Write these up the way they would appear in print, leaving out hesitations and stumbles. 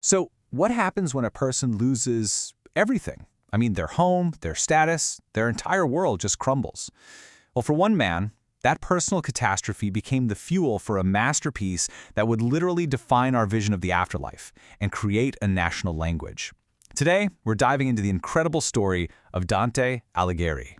So, what happens when a person loses everything? I mean, their home, their status, their entire world just crumbles. Well, for one man, that personal catastrophe became the fuel for a masterpiece that would literally define our vision of the afterlife and create a national language. Today, we're diving into the incredible story of Dante Alighieri.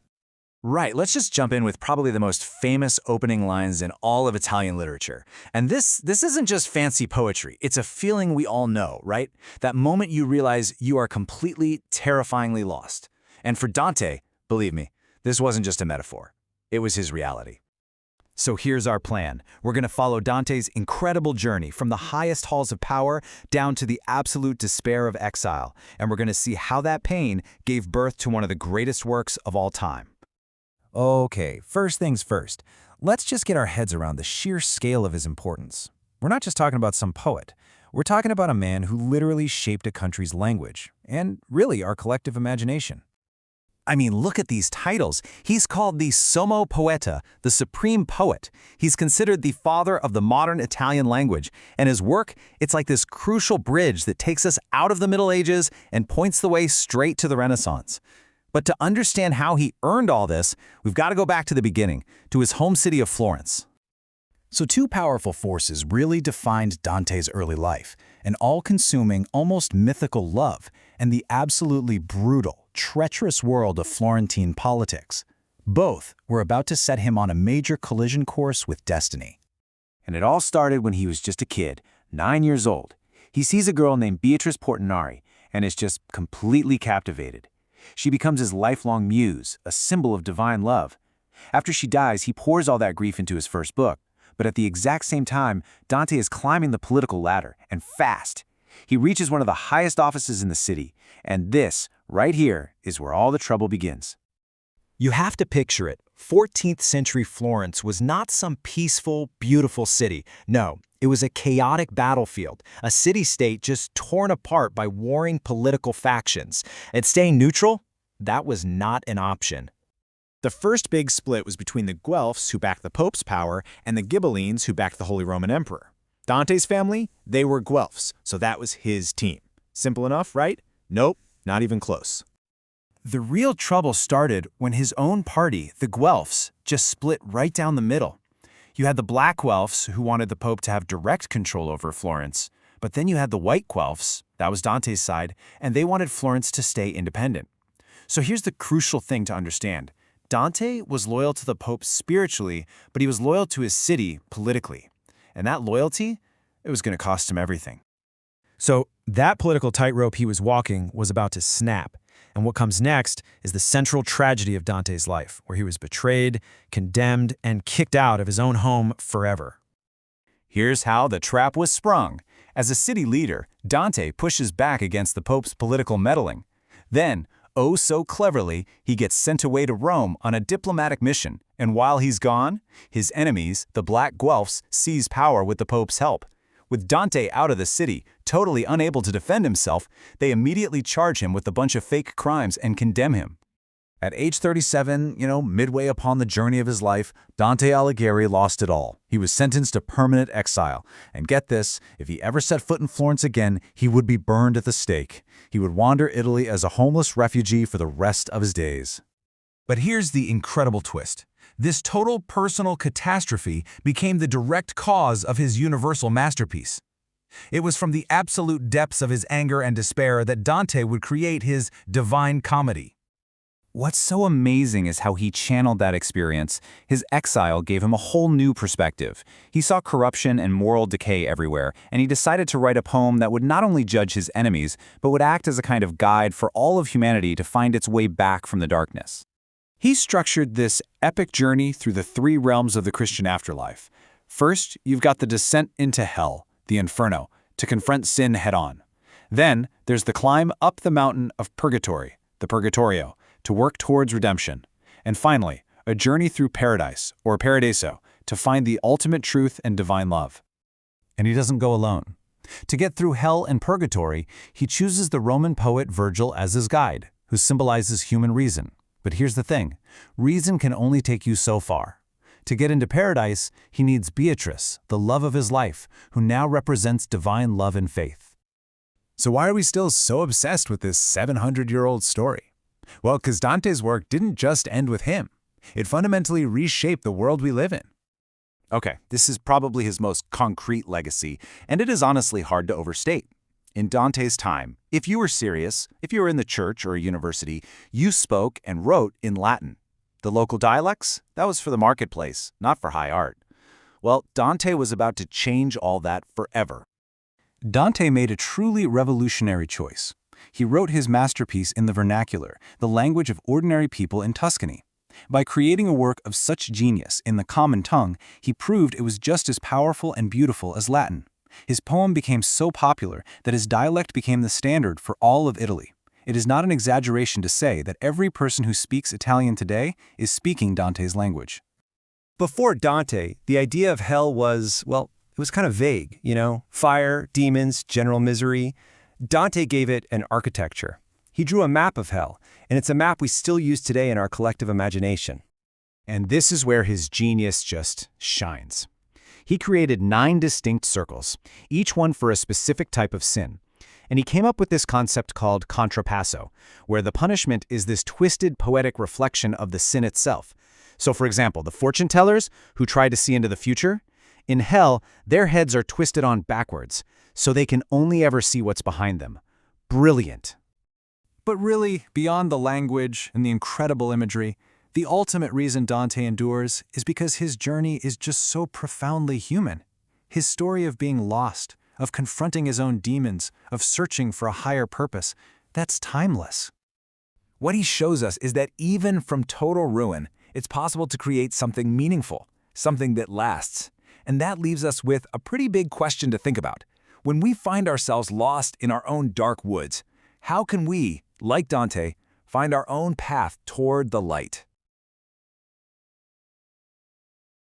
Right, let's just jump in with probably the most famous opening lines in all of Italian literature. And this isn't just fancy poetry, it's a feeling we all know, right? That moment you realize you are completely, terrifyingly lost. And for Dante, believe me, this wasn't just a metaphor. It was his reality. So here's our plan. We're going to follow Dante's incredible journey from the highest halls of power down to the absolute despair of exile. And we're going to see how that pain gave birth to one of the greatest works of all time. Okay, first things first. Let's just get our heads around the sheer scale of his importance. We're not just talking about some poet. We're talking about a man who literally shaped a country's language, and really our collective imagination. I mean, look at these titles. He's called the Sommo Poeta, the supreme poet. He's considered the father of the modern Italian language, and his work, it's like this crucial bridge that takes us out of the Middle Ages and points the way straight to the Renaissance. But to understand how he earned all this, we've got to go back to the beginning, to his home city of Florence. So two powerful forces really defined Dante's early life: an all-consuming, almost mythical love, and the absolutely brutal, treacherous world of Florentine politics. Both were about to set him on a major collision course with destiny. And it all started when he was just a kid, 9 years old. He sees a girl named Beatrice and is just completely captivated. She becomes his lifelong muse, a symbol of divine love. After she dies, he pours all that grief into his first book. But at the exact same time, Dante is climbing the political ladder, and fast. He reaches one of the highest offices in the city, and this, right here, is where all the trouble begins. You have to picture it. 14th century Florence was not some peaceful, beautiful city. No, it was a chaotic battlefield, a city-state just torn apart by warring political factions. And staying neutral? That was not an option. The first big split was between the Guelphs, who backed the Pope's power, and the Ghibellines, who backed the Holy Roman Emperor. Dante's family? They were Guelphs, so that was his team. Simple enough, right? Nope, not even close. The real trouble started when his own party, the Guelphs, just split right down the middle. You had the Black Guelphs, who wanted the Pope to have direct control over Florence, but then you had the White Guelphs, that was Dante's side, and they wanted Florence to stay independent. So here's the crucial thing to understand. Dante was loyal to the Pope spiritually, but he was loyal to his city politically. And that loyalty, it was going to cost him everything. So that political tightrope he was walking was about to snap. And what comes next is the central tragedy of Dante's life, where he was betrayed, condemned, and kicked out of his own home forever. Here's how the trap was sprung. As a city leader, Dante pushes back against the Pope's political meddling. Then, oh so cleverly, he gets sent away to Rome on a diplomatic mission, and while he's gone, his enemies, the Black Guelphs, seize power with the Pope's help. With Dante out of the city, totally unable to defend himself, they immediately charge him with a bunch of fake crimes and condemn him. At age 37, midway upon the journey of his life, Dante Alighieri lost it all. He was sentenced to permanent exile. And get this, if he ever set foot in Florence again, he would be burned at the stake. He would wander Italy as a homeless refugee for the rest of his days. But here's the incredible twist. This total personal catastrophe became the direct cause of his universal masterpiece. It was from the absolute depths of his anger and despair that Dante would create his Divine Comedy. What's so amazing is how he channeled that experience. His exile gave him a whole new perspective. He saw corruption and moral decay everywhere, and he decided to write a poem that would not only judge his enemies, but would act as a kind of guide for all of humanity to find its way back from the darkness. He structured this epic journey through the three realms of the Christian afterlife. First, you've got the descent into hell, the Inferno, to confront sin head-on. Then, there's the climb up the mountain of purgatory, the Purgatorio, to work towards redemption. And finally, a journey through paradise, or Paradiso, to find the ultimate truth and divine love. And he doesn't go alone. To get through hell and purgatory, he chooses the Roman poet Virgil as his guide, who symbolizes human reason. But here's the thing, reason can only take you so far. To get into paradise, he needs Beatrice, the love of his life, who now represents divine love and faith. So why are we still so obsessed with this 700-year-old story? Well, because Dante's work didn't just end with him. It fundamentally reshaped the world we live in. Okay, this is probably his most concrete legacy, and it is honestly hard to overstate. In Dante's time, if you were serious, if you were in the church or a university, you spoke and wrote in Latin. The local dialects? That was for the marketplace, not for high art. Well, Dante was about to change all that forever. Dante made a truly revolutionary choice. He wrote his masterpiece in the vernacular, the language of ordinary people in Tuscany. By creating a work of such genius in the common tongue, he proved it was just as powerful and beautiful as Latin. His poem became so popular that his dialect became the standard for all of Italy. It is not an exaggeration to say that every person who speaks Italian today is speaking Dante's language. Before Dante, the idea of hell was, well, it was kind of vague, fire, demons, general misery. Dante gave it an architecture. He drew a map of hell, and it's a map we still use today in our collective imagination. And this is where his genius just shines. He created 9 distinct circles, each one for a specific type of sin. And he came up with this concept called contrapasso, where the punishment is this twisted poetic reflection of the sin itself. So for example, the fortune tellers who try to see into the future, in hell, their heads are twisted on backwards, so they can only ever see what's behind them. Brilliant. But really, beyond the language and the incredible imagery, the ultimate reason Dante endures is because his journey is just so profoundly human. His story of being lost, of confronting his own demons, of searching for a higher purpose, that's timeless. What he shows us is that even from total ruin, it's possible to create something meaningful, something that lasts. And that leaves us with a pretty big question to think about. When we find ourselves lost in our own dark woods, how can we, like Dante, find our own path toward the light?